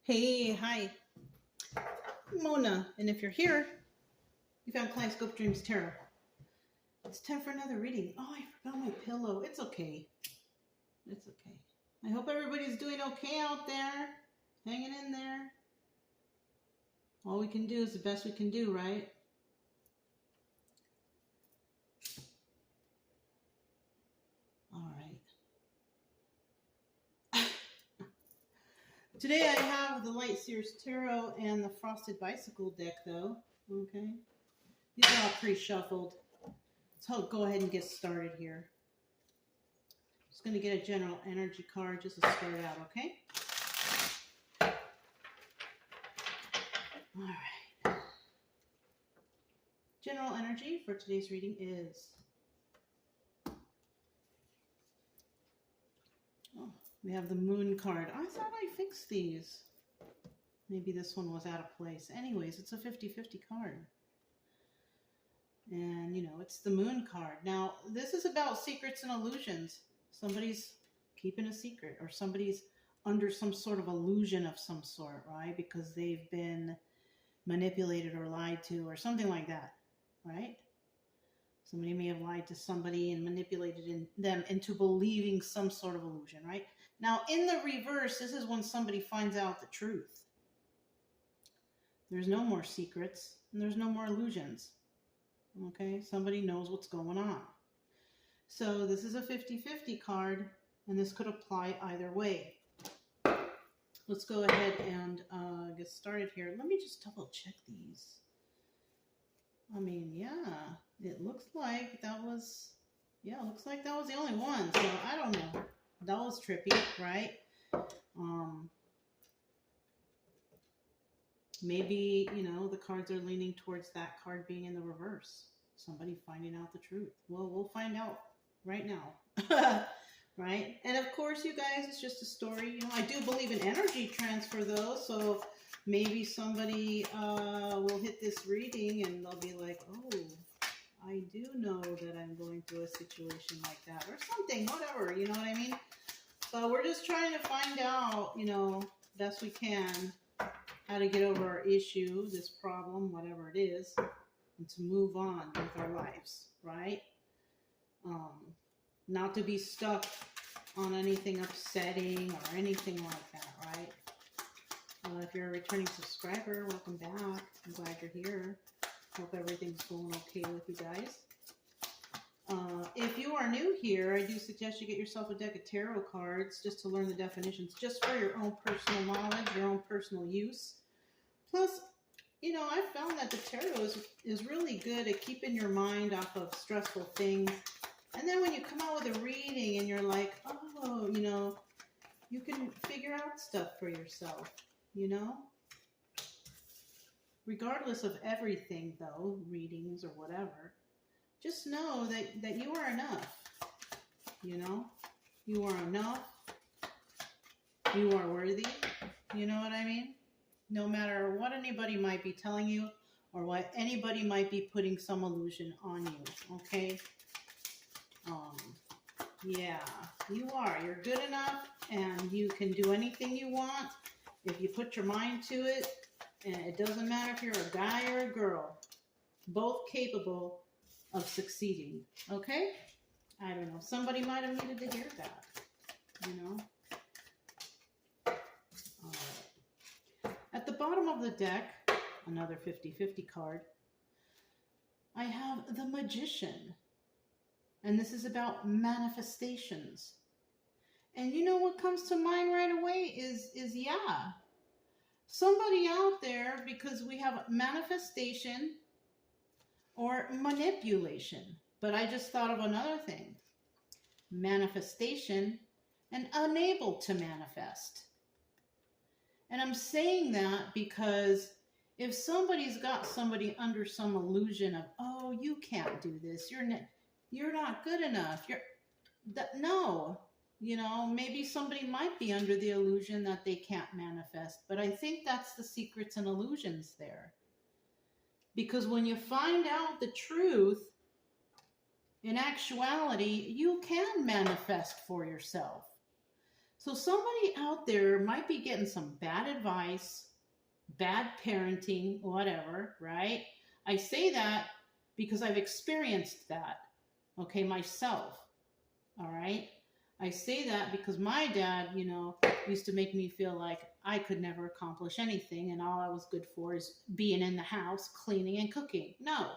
Hey, hi, Mona. And if you're here, you found Kaleidoscope Dreams Tarot. It's time for another reading. Oh, I forgot my pillow. It's okay. It's okay. I hope everybody's doing okay out there, hanging in there. All we can do is the best we can do, right? All right. Today I have the Light Sears Tarot and the Frosted Bicycle deck, though. Okay. These are all pre-shuffled. So I'll go ahead and get started here. Just going to get a general energy card just to start out, okay? All right. General energy for today's reading is... Oh, we have the Moon card. I thought I fixed these. Maybe this one was out of place. Anyways, it's a 50-50 card. And, you know, it's the Moon card. Now, this is about secrets and illusions. Somebody's keeping a secret, or somebody's under some sort of illusion of some sort, right? Because they've been manipulated or lied to or something like that, right? Somebody may have lied to somebody and manipulated them into believing some sort of illusion, right? Now, in the reverse, this is when somebody finds out the truth. There's no more secrets and there's no more illusions. Okay, somebody knows what's going on. So this is a 50-50 card, and this could apply either way. Let's go ahead and get started here. Let me just double check these. I mean, yeah, it looks like that was, looks like that was the only one. So I don't know. That was trippy, right? Maybe, you know, the cards are leaning towards that card being in the reverse. Somebody finding out the truth. Well, we'll find out right now. Right? And of course, you guys, it's just a story. You know, I do believe in energy transfer, though. So maybe somebody will hit this reading and they'll be like, oh, I do know that I'm going through a situation like that or something, whatever. You know what I mean? So we're just trying to find out, you know, best we can, how to get over our issue, this problem, whatever it is, and to move on with our lives, right? Not to be stuck on anything upsetting or anything like that, right? If you're a returning subscriber, welcome back. I'm glad you're here. Hope everything's going okay with you guys. If you are new here, I do suggest you get yourself a deck of tarot cards just to learn the definitions, just for your own personal knowledge, your own personal use. Plus, you know, I've found that the tarot is really good at keeping your mind off of stressful things. And then when you come out with a reading and you're like, oh, you know, you can figure out stuff for yourself, you know? Regardless of everything, though, readings or whatever, just know that you are enough, you know? You are enough. You are worthy. You know what I mean? No matter what anybody might be telling you or what anybody might be putting some illusion on you, okay? Yeah, you are. You're good enough, and you can do anything you want if you put your mind to it, and it doesn't matter if you're a guy or a girl, both capable of succeeding, okay? I don't know. Somebody might have needed to hear that, you know? All right. At the bottom of the deck, another 50-50 card, I have the Magician. And this is about manifestations. And you know what comes to mind right away is yeah, somebody out there, because we have manifestation or manipulation. But I just thought of another thing. Manifestation and unable to manifest. And I'm saying that because if somebody's got somebody under some illusion of, oh, you can't do this, you're not good enough. No, you know, maybe somebody might be under the illusion that they can't manifest, but I think that's the secrets and illusions there. Because when you find out the truth, in actuality, you can manifest for yourself. So somebody out there might be getting some bad advice, bad parenting, whatever, right? I say that because I've experienced that, okay, myself, all right? I say that because my dad, used to make me feel like I could never accomplish anything and all I was good for is being in the house, cleaning and cooking. No,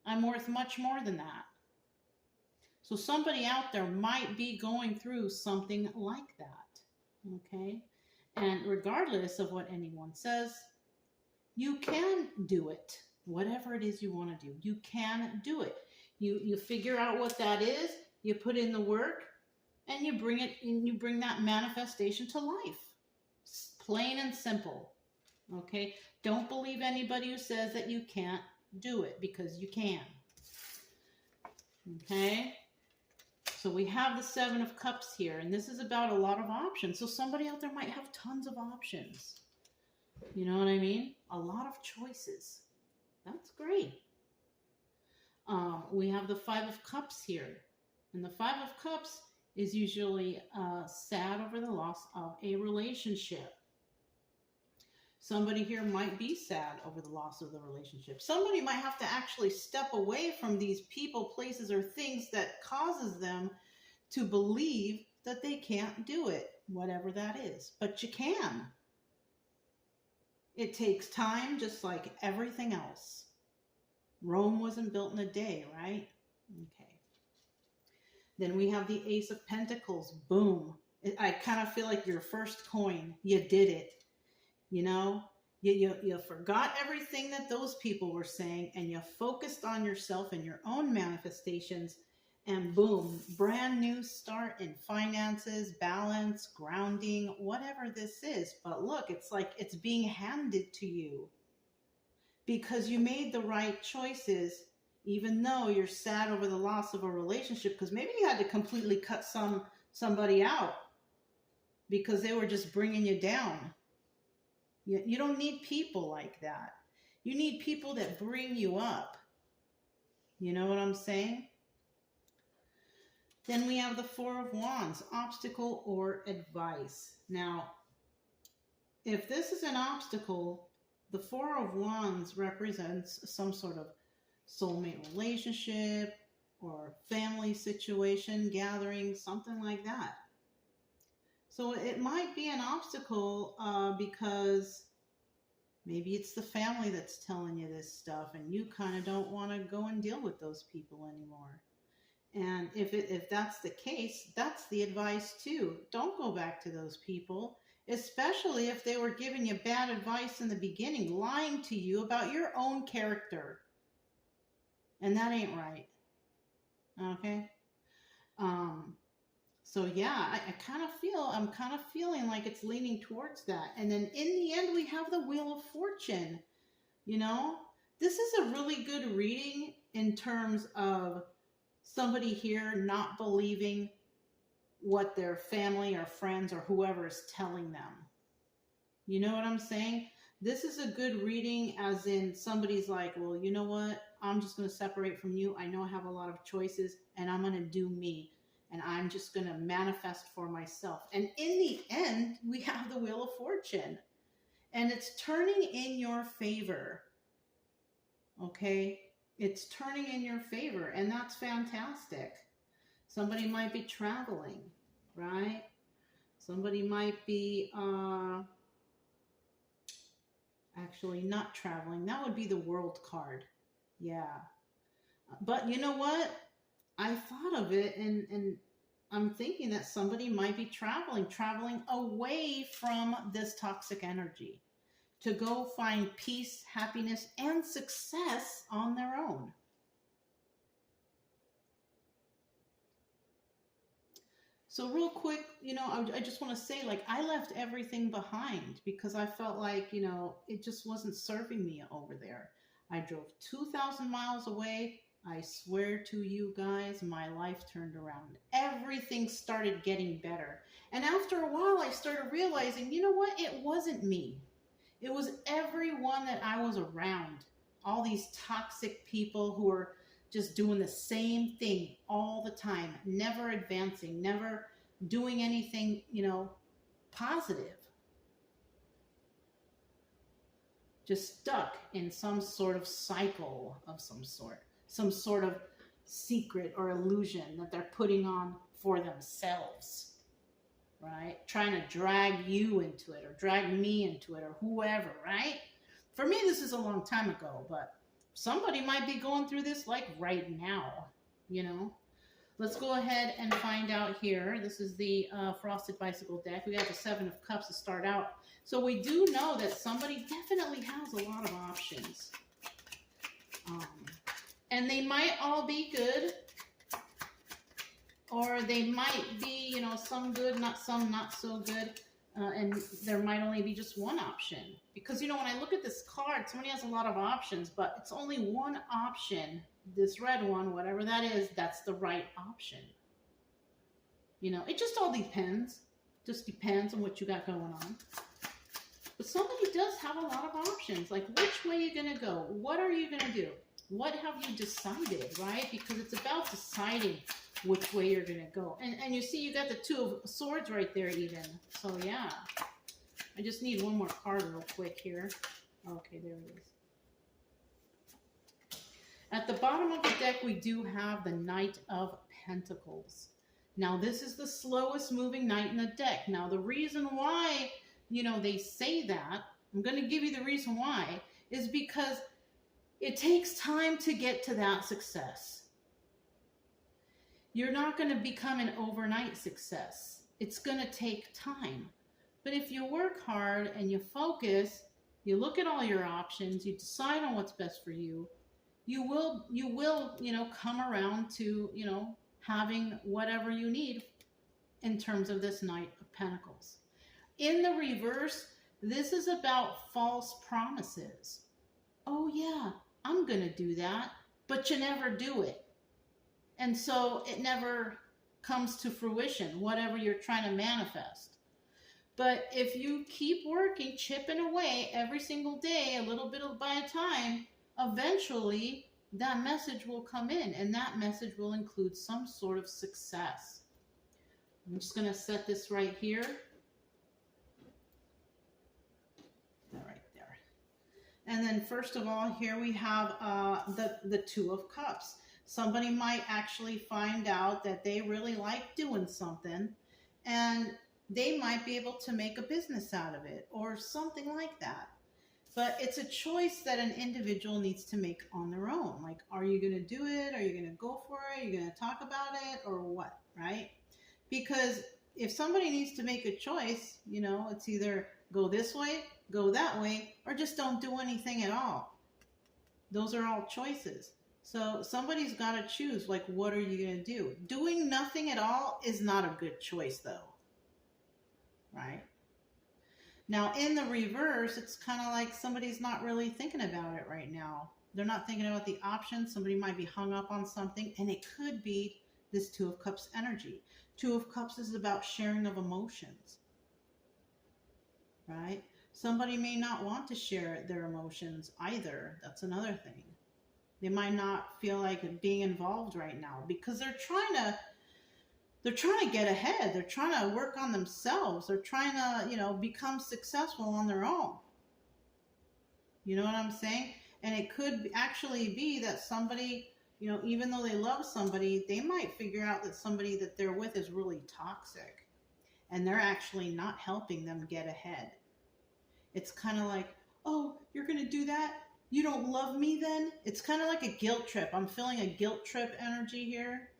I'm worth much more than that. So somebody out there might be going through something like that, okay? And regardless of what anyone says, you can do it. Whatever it is you want to do, you can do it. You figure out what that is, you put in the work, and you bring that manifestation to life. Plain and simple. Okay? Don't believe anybody who says that you can't do it, because you can. Okay? So we have the Seven of Cups here, and this is about a lot of options. So somebody out there might have tons of options. You know what I mean? A lot of choices. That's great. We have the Five of Cups here. And the Five of Cups is usually sad over the loss of a relationship. Somebody here might be sad over the loss of the relationship. Somebody might have to actually step away from these people, places, or things that causes them to believe that they can't do it, whatever that is. But you can. It takes time, just like everything else. Rome wasn't built in a day, right? Okay. Then we have the Ace of Pentacles. Boom. I kind of feel like your first coin. You did it. You forgot everything that those people were saying, and you focused on yourself and your own manifestations, and boom, brand new start in finances, balance, grounding, whatever this is. But look, it's like it's being handed to you because you made the right choices, even though you're sad over the loss of a relationship, because maybe you had to completely cut somebody out because they were just bringing you down. You don't need people like that. You need people that bring you up. You know what I'm saying? Then we have the Four of Wands, obstacle or advice. Now, if this is an obstacle, the Four of Wands represents some sort of soulmate relationship or family situation, gathering, something like that. So it might be an obstacle because maybe it's the family that's telling you this stuff and you kind of don't want to go and deal with those people anymore. And if that's the case, that's the advice too. Don't go back to those people, especially if they were giving you bad advice in the beginning, lying to you about your own character. And that ain't right. Okay? So yeah, I'm kind of feeling like it's leaning towards that. And then in the end, we have the Wheel of Fortune. This is a really good reading in terms of somebody here not believing what their family or friends or whoever is telling them. You know what I'm saying? This is a good reading as in somebody's like, well, you know what? I'm just going to separate from you. I know I have a lot of choices and I'm going to do me. And I'm just going to manifest for myself. And in the end, we have the Wheel of Fortune. And it's turning in your favor. Okay? It's turning in your favor. And that's fantastic. Somebody might be traveling, right? Somebody might be actually not traveling. That would be the World card. Yeah. But you know what? I thought of it and I'm thinking that somebody might be traveling away from this toxic energy to go find peace, happiness, and success on their own. So real quick, I just want to say, like, I left everything behind because I felt like, it just wasn't serving me over there. I drove 2,000 miles away. I swear to you guys, my life turned around. Everything started getting better. And after a while, I started realizing, you know what? It wasn't me. It was everyone that I was around. All these toxic people who were just doing the same thing all the time, never advancing, never doing anything, positive. Just stuck in some sort of cycle of some sort of secret or illusion that they're putting on for themselves, right? Trying to drag you into it or drag me into it or whoever, right? For me, this is a long time ago, but somebody might be going through this like right now, Let's go ahead and find out here. This is the Frosted Bicycle deck. We got the Seven of Cups to start out. So we do know that somebody definitely has a lot of options. And they might all be good. Or they might be, some good, some not so good. And there might only be just one option. Because, when I look at this card, somebody has a lot of options, but it's only one option. This red one, whatever that is, that's the right option. It just all depends. Just depends on what you got going on. But somebody does have a lot of options. Like, which way are you going to go? What are you going to do? What have you decided, right? Because it's about deciding which way you're going to go. And you see, you got the Two of Swords right there even. So, yeah. I just need one more card real quick here. Okay, there it is. At the bottom of the deck, we do have the Knight of Pentacles. Now, this is the slowest moving knight in the deck. Now, the reason why, they say that, I'm going to give you the reason why, is because it takes time to get to that success. You're not going to become an overnight success. It's going to take time. But if you work hard and you focus, you look at all your options, you decide on what's best for you, you will, come around to, having whatever you need in terms of this Knight of Pentacles. In the reverse, this is about false promises. Oh yeah, I'm going to do that, but you never do it. And so it never comes to fruition, whatever you're trying to manifest. But if you keep working, chipping away every single day, a little bit by a time, eventually that message will come in, and that message will include some sort of success. I'm just going to set this right here. Right there. And then first of all, here we have the Two of Cups. Somebody might actually find out that they really like doing something, and they might be able to make a business out of it or something like that. But it's a choice that an individual needs to make on their own. Like, are you going to do it? Are you going to go for it? Are you going to talk about it or what, right? Because if somebody needs to make a choice, it's either go this way, go that way, or just don't do anything at all. Those are all choices. So somebody's got to choose, like, what are you going to do? Doing nothing at all is not a good choice, though. Right? Now, in the reverse, it's kind of like somebody's not really thinking about it right now. They're not thinking about the options. Somebody might be hung up on something, and it could be this Two of Cups energy. Two of Cups is about sharing of emotions, right? Somebody may not want to share their emotions either. That's another thing. They might not feel like being involved right now because they're trying to get ahead. They're trying to work on themselves. They're trying to, become successful on their own. You know what I'm saying? And it could actually be that somebody, even though they love somebody, they might figure out that somebody that they're with is really toxic. And they're actually not helping them get ahead. It's kind of like, oh, you're going to do that? You don't love me then? It's kind of like a guilt trip. I'm feeling a guilt trip energy here.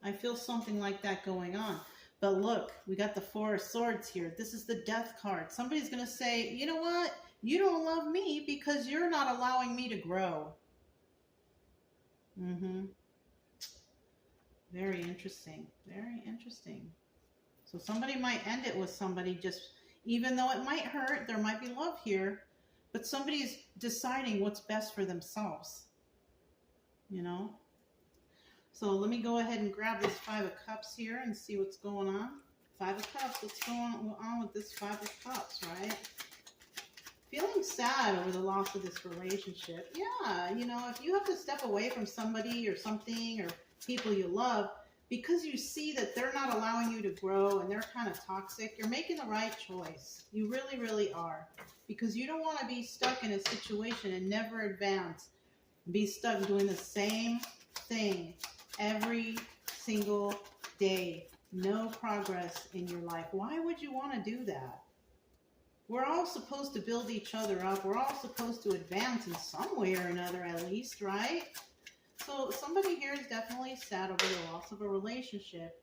I feel something like that going on. But look, we got the Four of Swords here. This is the Death card. Somebody's going to say, you know what? You don't love me because you're not allowing me to grow. Very interesting. Very interesting. So somebody might end it with somebody just, even though it might hurt, there might be love here, but somebody's deciding what's best for themselves. So let me go ahead and grab this Five of Cups here and see what's going on. Five of Cups, what's going on with this Five of Cups, right? Feeling sad over the loss of this relationship. Yeah, if you have to step away from somebody or something or people you love, because you see that they're not allowing you to grow and they're kind of toxic, you're making the right choice. You really, really are. Because you don't want to be stuck in a situation and never advance. Be stuck doing the same thing every single day. No progress in your life. Why would you want to do that? We're all supposed to build each other up. We're all supposed to advance in some way or another, at least, right? So somebody here is definitely sad over the loss of a relationship.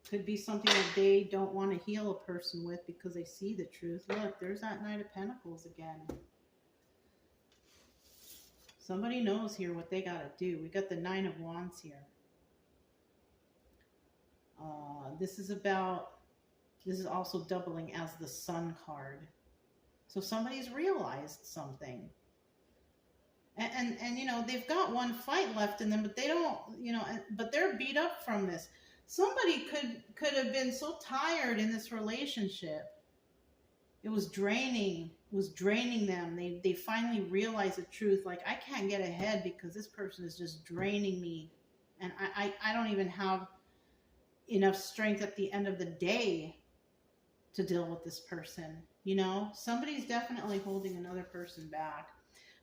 Could be something that they don't want to heal a person with because they see the truth. Look, there's that Knight of Pentacles again. Somebody knows here what they got to do. We got the Nine of Wands here. This is also doubling as the Sun card. So somebody's realized something. And you know, they've got one fight left in them, but they don't, you know, but they're beat up from this. Somebody could have been so tired in this relationship. It was draining them. They finally realized the truth. Like, I can't get ahead because this person is just draining me. And I don't even have enough strength at the end of the day to deal with this person. You know, somebody's definitely holding another person back.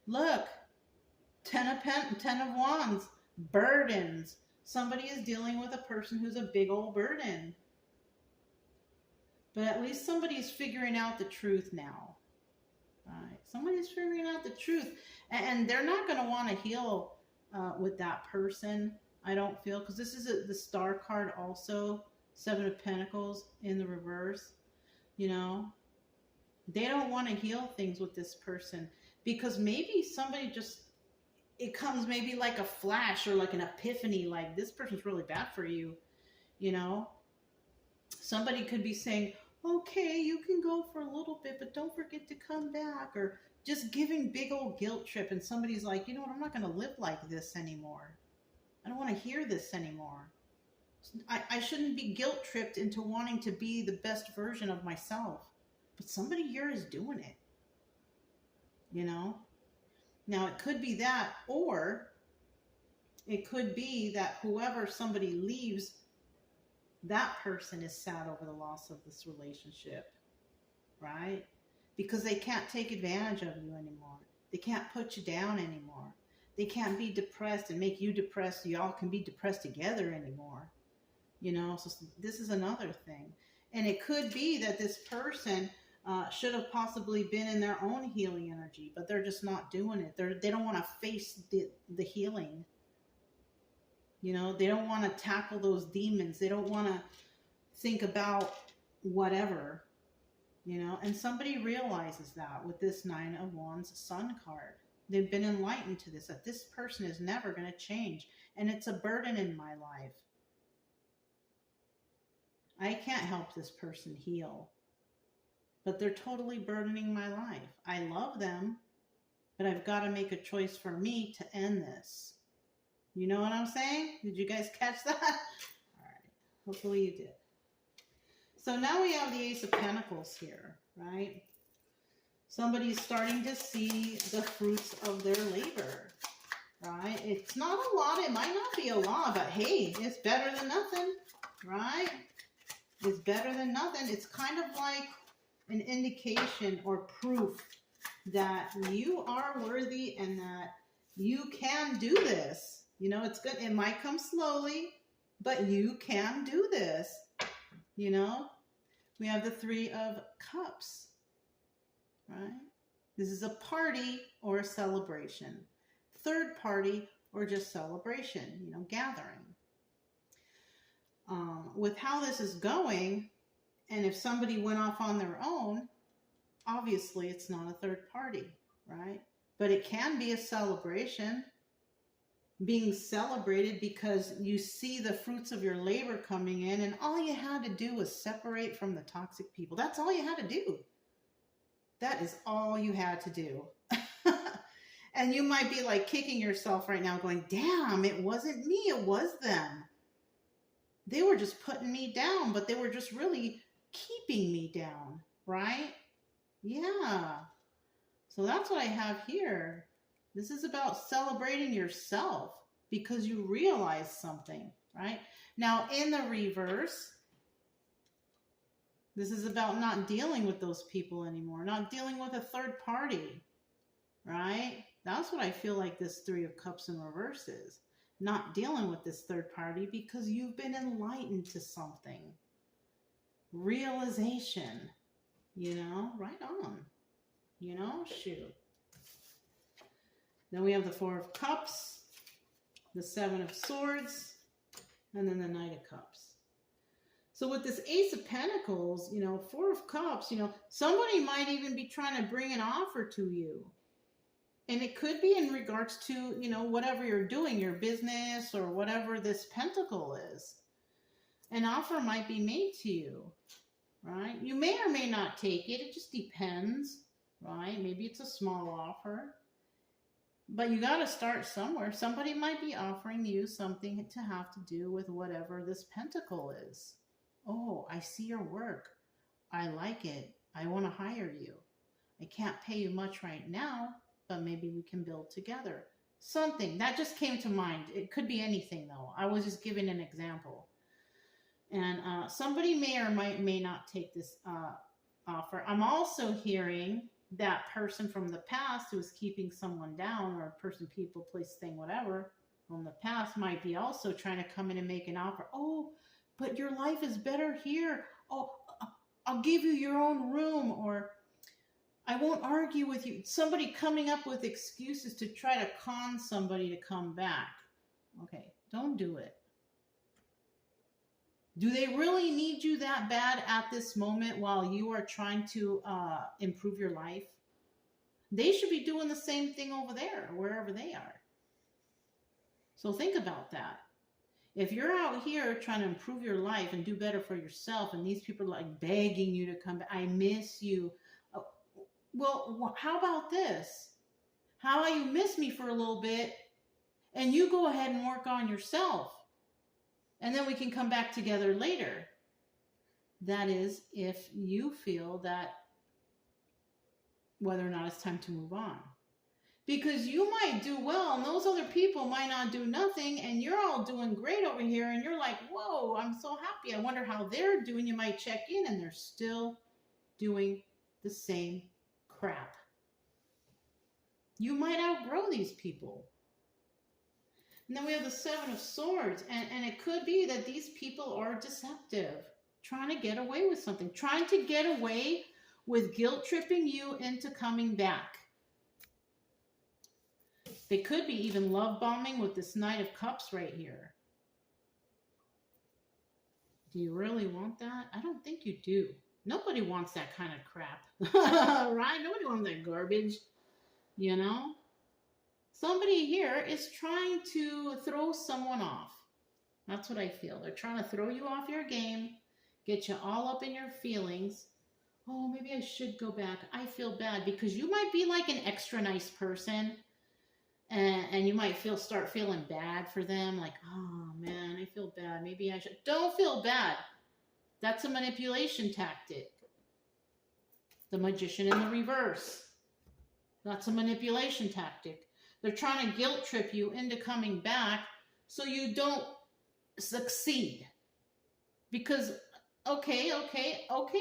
Look, Ten of Wands, burdens. Somebody is dealing with a person who's a big old burden. But at least somebody's figuring out the truth now. Right? Somebody's figuring out the truth. And they're not going to want to heal with that person, I don't feel. Because this is the Star card also. Seven of Pentacles in the reverse. You know, they don't want to heal things with this person. Because maybe somebody just, it comes maybe like a flash or like an epiphany, like this person's really bad for you, you know. Somebody could be saying, okay, you can go for a little bit, but don't forget to come back, or just giving big old guilt trip, and somebody's like, you know what, I'm not going to live like this anymore. I don't want to hear this anymore. I shouldn't be guilt tripped into wanting to be the best version of myself, but somebody here is doing it, you know. Now, it could be that, or it could be that whoever somebody leaves, that person is sad over the loss of this relationship, right? Because they can't take advantage of you anymore. They can't put you down anymore. They can't be depressed and make you depressed so y'all can be depressed together anymore. You know, so this is another thing. And it could be that this person should have possibly been in their own healing energy, but they're just not doing it. They don't want to face the healing. You know, they don't want to tackle those demons. They don't want to think about whatever, you know. And somebody realizes that with this Nine of Wands Sun card. They've been enlightened to this, that this person is never going to change. And it's a burden in my life. I can't help this person heal. But they're totally burdening my life. I love them, but I've got to make a choice for me to end this. You know what I'm saying? Did you guys catch that? All right. Hopefully you did. So now we have the Ace of Pentacles here, right? Somebody's starting to see the fruits of their labor, right? It's not a lot. It might not be a lot, but hey, it's better than nothing, right? It's better than nothing. It's kind of like an indication or proof that you are worthy and that you can do this. You know, it's good. It might come slowly, but you can do this. You know, we have the Three of Cups, right? This is a party or a celebration. Third party or just celebration, you know, gathering. With how this is going, and if somebody went off on their own, obviously it's not a third party, right? But it can be a celebration, being celebrated because you see the fruits of your labor coming in, and all you had to do was separate from the toxic people. That's all you had to do. That is all you had to do. And you might be like kicking yourself right now going, damn, it wasn't me, it was them. They were just putting me down, but they were just really keeping me down, right? Yeah. So that's what I have here. This is about celebrating yourself because you realize something, right? Now, in the reverse, this is about not dealing with those people anymore, not dealing with a third party, right? That's what I feel like this Three of Cups in reverse is. Not dealing with this third party because you've been enlightened to something. Realization, right on, shoot. Then we have the Four of Cups, the Seven of Swords, and then the Knight of Cups. So with this Ace of Pentacles, Four of Cups, somebody might even be trying to bring an offer to you. And it could be in regards to, whatever you're doing, your business or whatever this pentacle is. An offer might be made to you, right? You may or may not take it. It just depends, right? Maybe it's a small offer. But you got to start somewhere. Somebody might be offering you something to have to do with whatever this pentacle is. Oh, I see your work. I like it. I want to hire you. I can't pay you much right now, but maybe we can build together. Something. That just came to mind. It could be anything, though. I was just giving an example. And somebody may or may not take this offer. I'm also hearing that person from the past who is keeping someone down, or a person, people, place, thing, whatever, from the past might be also trying to come in and make an offer. Oh, but your life is better here. Oh, I'll give you your own room, or I won't argue with you. Somebody coming up with excuses to try to con somebody to come back. Okay, don't do it. Do they really need you that bad at this moment while you are trying to improve your life? They should be doing the same thing over there, wherever they are. So think about that. If you're out here trying to improve your life and do better for yourself, and these people are like begging you to come back, I miss you. Well, how about this? How about you miss me for a little bit and you go ahead and work on yourself? And then we can come back together later. That is, if you feel that whether or not it's time to move on. Because you might do well and those other people might not do nothing, and you're all doing great over here and you're like, whoa, I'm so happy. I wonder how they're doing. You might check in and they're still doing the same crap. You might outgrow these people. And then we have the Seven of Swords, and it could be that these people are deceptive, trying to get away with something, trying to get away with guilt tripping you into coming back. They could be even love bombing with this Knight of Cups right here. Do you really want that? I don't think you do. Nobody wants that kind of crap, right? Nobody wants that garbage, Somebody here is trying to throw someone off. That's what I feel. They're trying to throw you off your game, get you all up in your feelings. Oh, maybe I should go back. I feel bad, because you might be like an extra nice person, and you might start feeling bad for them. Like, oh man, I feel bad. Maybe I should. Don't feel bad. That's a manipulation tactic. The Magician in the reverse. That's a manipulation tactic. They're trying to guilt trip you into coming back so you don't succeed. Because, okay,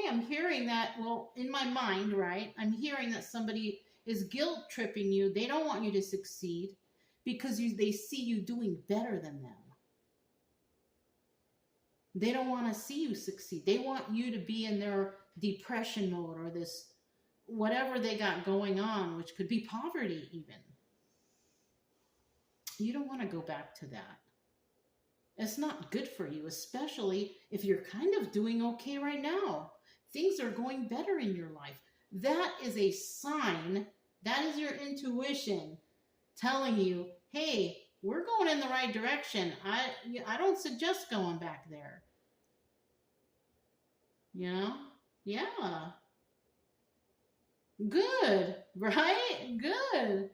I'm hearing that, well, in my mind, right? I'm hearing that somebody is guilt tripping you. They don't want you to succeed because they see you doing better than them. They don't want to see you succeed. They want you to be in their depression mode, or this, whatever they got going on, which could be poverty even. You don't want to go back to that. It's not good for you, especially if you're kind of doing okay right now. Things are going better in your life. That is a sign. That is your intuition telling you, hey, we're going in the right direction. I don't suggest going back there. Yeah. Good, right? Good.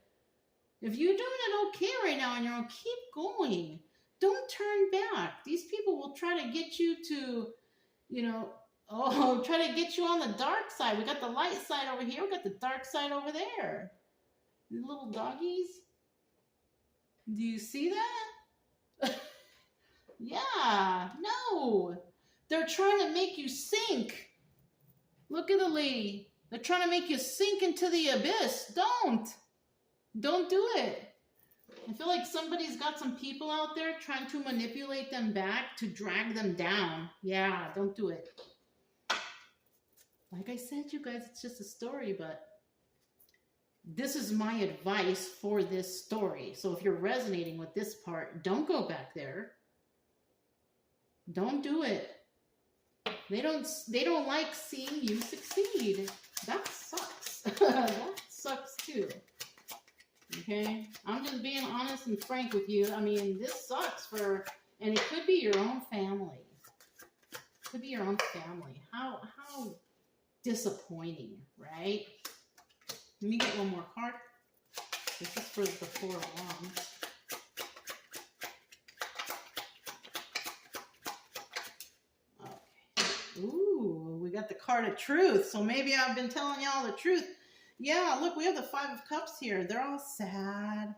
If you're doing it okay right now and you're going to keep going, don't turn back. These people will try to get you to, try to get you on the dark side. We got the light side over here. We got the dark side over there. These little doggies. Do you see that? Yeah, no. They're trying to make you sink. Look at the lady. They're trying to make you sink into the abyss. Don't. Don't do it. I feel like somebody's got some people out there trying to manipulate them back to drag them down. Yeah, don't do it. Like I said, you guys, it's just a story, but this is my advice for this story. So if you're resonating with this part, don't go back there. Don't do it. They don't like seeing you succeed. That sucks. That sucks too. Okay? I'm just being honest and frank with you. I mean, this sucks and it could be your own family. It could be your own family. How disappointing, right? Let me get one more card. This is for the Four of Wands. Okay. Ooh, we got the card of truth. So maybe I've been telling y'all the truth. Yeah, look, we have the Five of Cups here. They're all sad.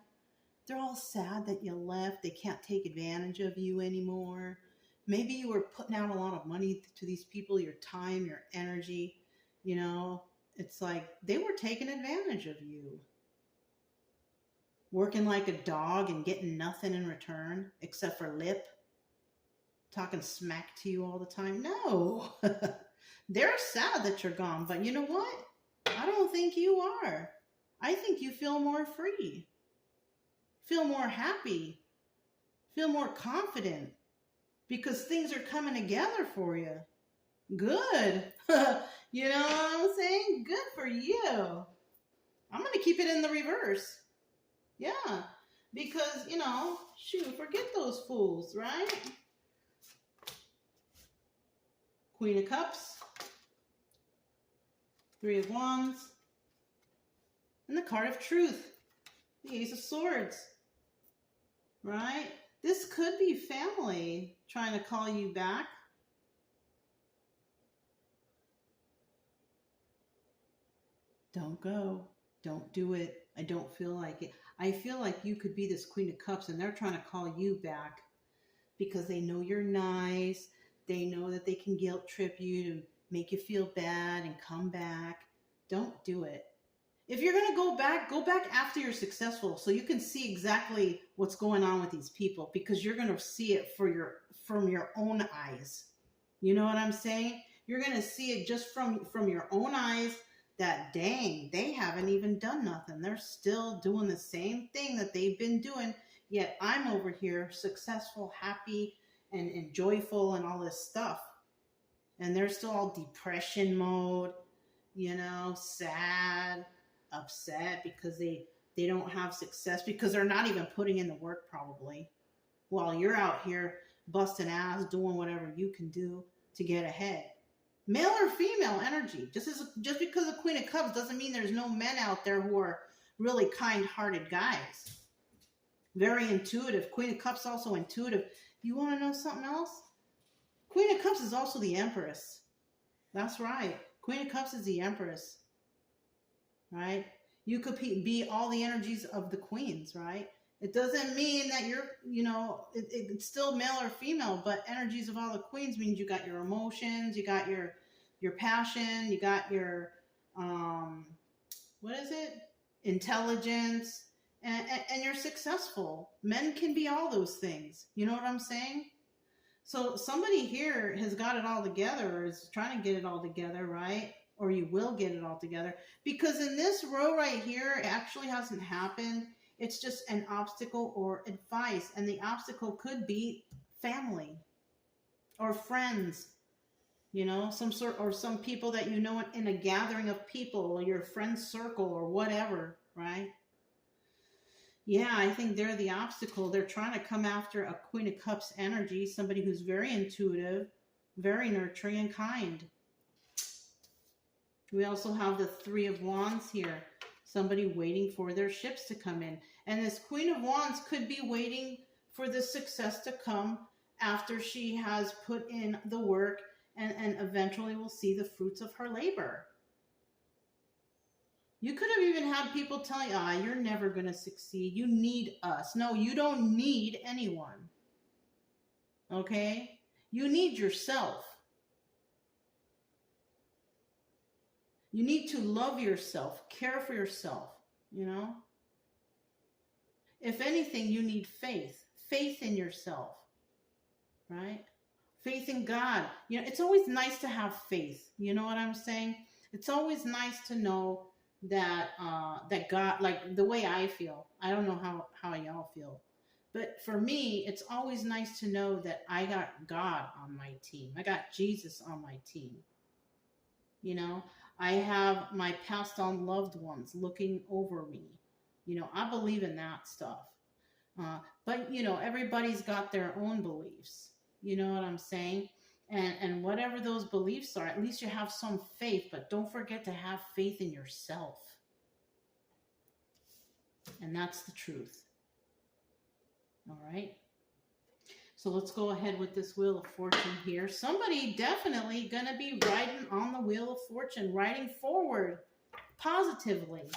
They're all sad that you left. They can't take advantage of you anymore. Maybe you were putting out a lot of money to these people, your time, your energy. You know, it's like they were taking advantage of you. Working like a dog and getting nothing in return except for lip. Talking smack to you all the time. No. They're sad that you're gone. But you know what? I don't think you are. I think you feel more free. Feel more happy. Feel more confident. Because things are coming together for you. Good. You know what I'm saying? Good for you. I'm going to keep it in the reverse. Yeah. Because, you know, shoot, forget those fools, right? Queen of Cups. Three of Wands. And the card of truth. The Ace of Swords. Right? This could be family trying to call you back. Don't go. Don't do it. I don't feel like it. I feel like you could be this Queen of Cups and they're trying to call you back because they know you're nice. They know that they can guilt trip you to make you feel bad and come back. Don't do it. If you're going to go back after you're successful so you can see exactly what's going on with these people because you're going to see it from your own eyes. You know what I'm saying? You're going to see it just from your own eyes that, dang, they haven't even done nothing. They're still doing the same thing that they've been doing, yet I'm over here successful, happy, and joyful and all this stuff. And they're still all depression mode, you know, sad, upset because they don't have success because they're not even putting in the work probably. While you're out here busting ass, doing whatever you can do to get ahead. Male or female energy. Just because the Queen of Cups doesn't mean there's no men out there who are really kind-hearted guys. Very intuitive. Queen of Cups also intuitive. You want to know something else? Queen of Cups is also the Empress. That's right. Queen of Cups is the Empress. Right? You could be all the energies of the queens, right? It doesn't mean that you're, you know, it's still male or female, but energies of all the queens means you got your emotions, you got your passion, you got your, what is it? Intelligence, and you're successful. Men can be all those things. You know what I'm saying? So somebody here has got it all together or is trying to get it all together, right? Or you will get it all together. Because in this row right here, it actually hasn't happened. It's just an obstacle or advice. And the obstacle could be family or friends, you know, some people that you know in a gathering of people or your friend circle or whatever, right? Yeah, I think they're the obstacle. They're trying to come after a Queen of Cups energy, somebody who's very intuitive, very nurturing and kind. We also have the Three of Wands here. Somebody waiting for their ships to come in. And this Queen of Wands could be waiting for the success to come after she has put in the work and eventually will see the fruits of her labor. You could have even had people tell you, you're never going to succeed. You need us. No, you don't need anyone. Okay? You need yourself. You need to love yourself, care for yourself, you know? If anything, you need faith in yourself, right? Faith in God. You know, it's always nice to have faith. You know what I'm saying? It's always nice to know that that God, like the way I feel. I don't know how y'all feel. But for me, it's always nice to know that I got God on my team. I got Jesus on my team. You know, I have my passed on loved ones looking over me. You know, I believe in that stuff. But, you know, everybody's got their own beliefs. You know what I'm saying? And whatever those beliefs are, at least you have some faith. But don't forget to have faith in yourself. And that's the truth. All right. So let's go ahead with this Wheel of Fortune here. Somebody definitely going to be riding on the Wheel of Fortune, riding forward positively,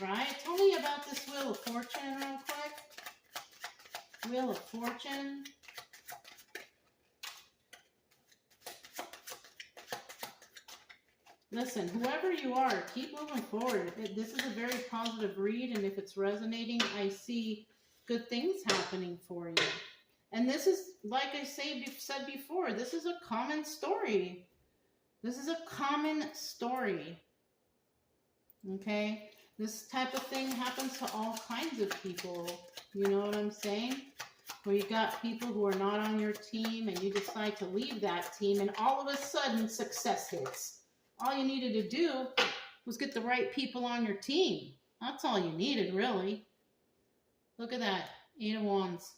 right? Tell me about this Wheel of Fortune real quick. Wheel of Fortune. Listen, whoever you are, keep moving forward. This is a very positive read, and if it's resonating, I see good things happening for you. And this is, like I said before, this is a common story. This is a common story. Okay? This type of thing happens to all kinds of people. You know what I'm saying? Where you got people who are not on your team and you decide to leave that team and all of a sudden success hits. All you needed to do was get the right people on your team. That's all you needed, really. Look at that. 8 of Wands.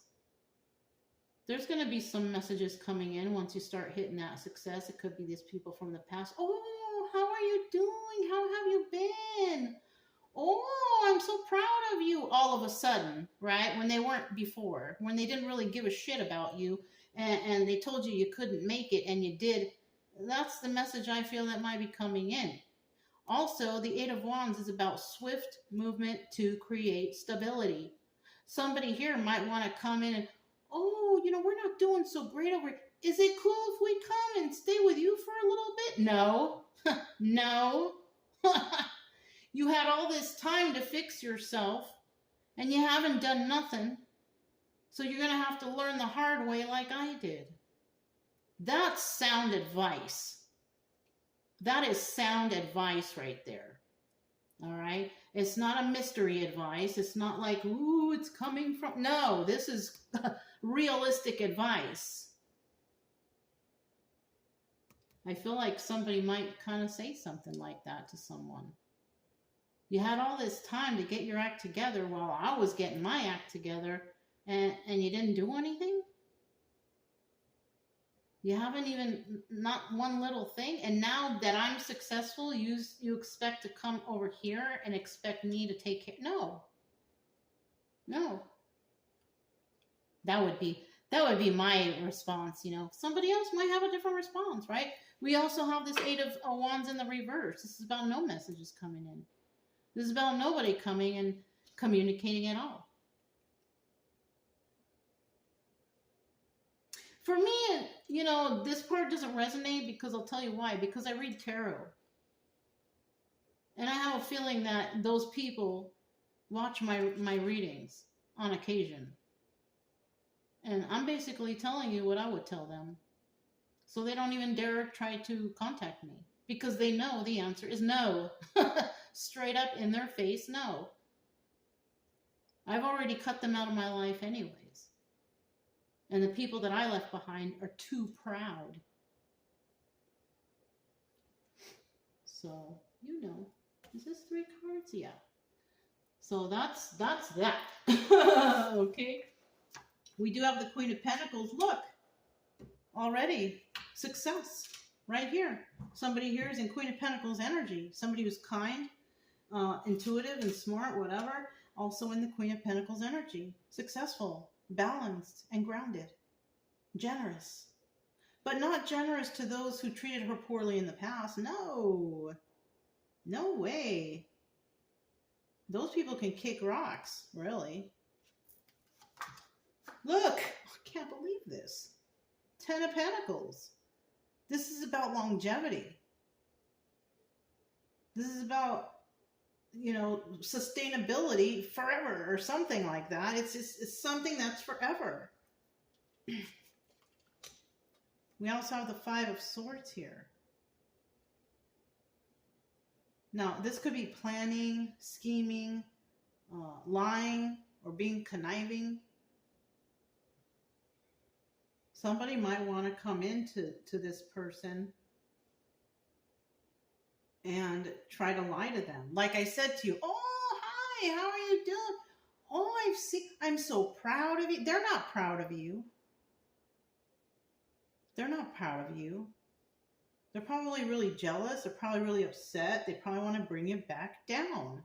There's going to be some messages coming in once you start hitting that success. It could be these people from the past. Oh, how are you doing? How have you been? Oh, I'm so proud of you. All of a sudden, right? When they weren't before. When they didn't really give a shit about you. And they told you you couldn't make it and you did. That's the message I feel that might be coming in. Also, the 8 of Wands is about swift movement to create stability. Somebody here might want to come in and, oh, you know, we're not doing so great over here. Is it cool if we come and stay with you for a little bit? No. No. You had all this time to fix yourself, and you haven't done nothing. So you're going to have to learn the hard way like I did. That's sound advice. That is sound advice right there. All right? It's not a mystery advice. It's not like, ooh, it's coming from... No, this is realistic advice. I feel like somebody might kind of say something like that to someone. You had all this time to get your act together while I was getting my act together, and you didn't do anything? You haven't even, not one little thing. And now that I'm successful, you expect to come over here and expect me to take care. No. No. That would be my response, you know. Somebody else might have a different response, right? We also have this 8 of Wands in the reverse. This is about no messages coming in. This is about nobody coming and communicating at all. For me, you know, this part doesn't resonate because I'll tell you why. Because I read tarot. And I have a feeling that those people watch my readings on occasion. And I'm basically telling you what I would tell them. So they don't even dare try to contact me. Because they know the answer is no. Straight up in their face, no. I've already cut them out of my life anyways. And the people that I left behind are too proud. So, you know. Is this 3 cards? Yeah. So that's that. Okay. We do have the Queen of Pentacles. Look. Already. Success. Right here. Somebody here is in Queen of Pentacles energy. Somebody who's kind, intuitive, and smart, whatever. Also in the Queen of Pentacles energy. Successful. Balanced and grounded, generous, but not generous to those who treated her poorly in the past. No, no way. Those people can kick rocks, really. Look, I can't believe this. Ten of Pentacles. This is about longevity. This is about, you know, sustainability forever or something like that. It's something that's forever. We also have the Five of Swords here. Now, this could be planning, scheming, lying, or being conniving. Somebody might want to come into this person and try to lie to them. Like I said to you, oh, hi, how are you doing? Oh, I'm so proud of you. They're not proud of you. They're not proud of you. They're probably really jealous. They're probably really upset. They probably want to bring you back down.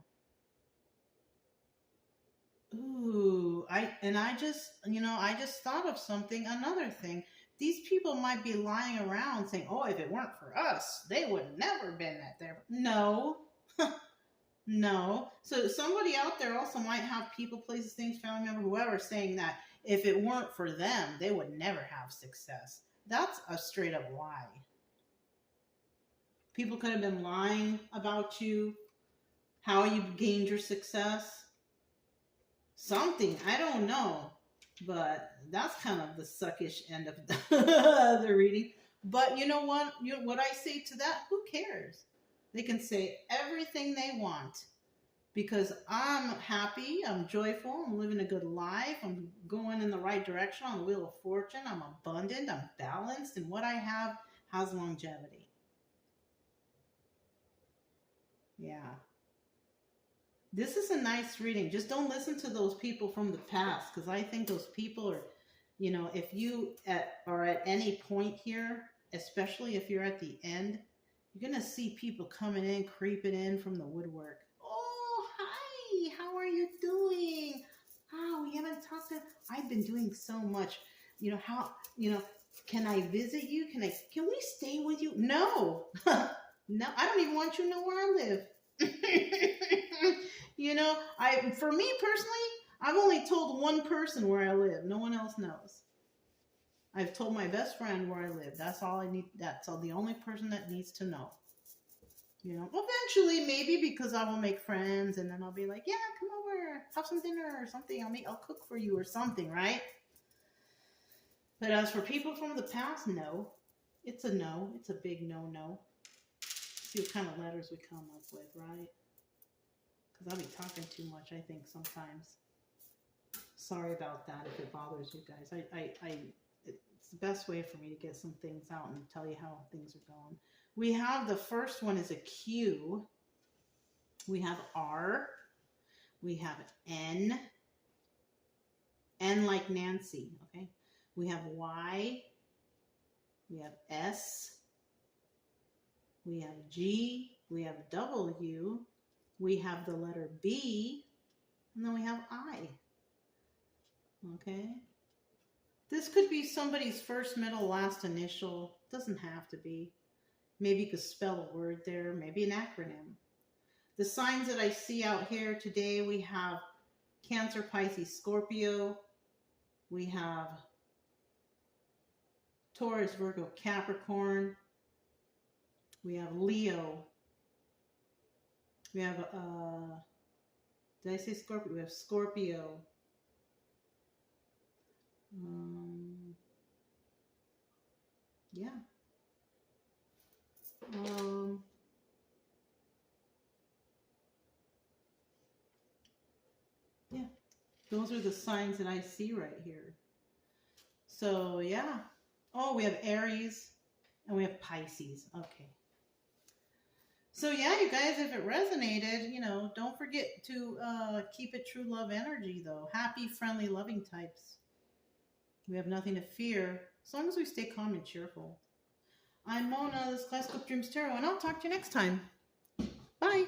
Ooh, I just thought of something, another thing. These people might be lying around saying, oh, if it weren't for us, they would never been at there. No. No. So somebody out there also might have people, places, things, family member, whoever, saying that if it weren't for them, they would never have success. That's a straight up lie. People could have been lying about you, how you gained your success. Something, I don't know. But that's kind of the suckish end of the reading. But you know what? What I say to that, who cares? They can say everything they want. Because I'm happy, I'm joyful, I'm living a good life, I'm going in the right direction on the wheel of fortune, I'm abundant, I'm balanced, and what I have has longevity. Yeah. This is a nice reading. Just don't listen to those people from the past, because I think those people are, you know, if you are at any point here, especially if you're at the end, you're going to see people coming in, creeping in from the woodwork. Oh, hi, how are you doing? Oh, we haven't talked to, I've been doing so much. You know, can I visit you? Can we stay with you? No. No, I don't even want you to know where I live. You know, for me personally, I've only told one person where I live. No one else knows. I've told my best friend where I live. That's all I need. That's all, the only person that needs to know. You know, eventually, maybe, because I will make friends, and then I'll be like, yeah, come over, have some dinner or something. I'll cook for you or something, right? But as for people from the past, no. It's a no. It's a big no. See what kind of letters we come up with, right? Because I'll be talking too much, I think, sometimes. Sorry about that if it bothers you guys. It's the best way for me to get some things out and tell you how things are going. We have the first one is a Q. We have R. We have N. N like Nancy, okay? We have Y. We have S. We have G. We have W. We have the letter B, and then we have I. Okay? This could be somebody's first, middle, last initial. Doesn't have to be. Maybe you could spell a word there, maybe an acronym. The signs that I see out here today, we have Cancer, Pisces, Scorpio. We have Taurus, Virgo, Capricorn. We have Leo. We have, did I say Scorpio? We have Scorpio. Yeah. Yeah. Those are the signs that I see right here. So, yeah. Oh, we have Aries and we have Pisces. Okay. So yeah, you guys, if it resonated, you know, don't forget to keep it true love energy, though. Happy, friendly, loving types. We have nothing to fear, as long as we stay calm and cheerful. I'm Mona, this is Kaleidoscope Dreams Tarot, and I'll talk to you next time. Bye.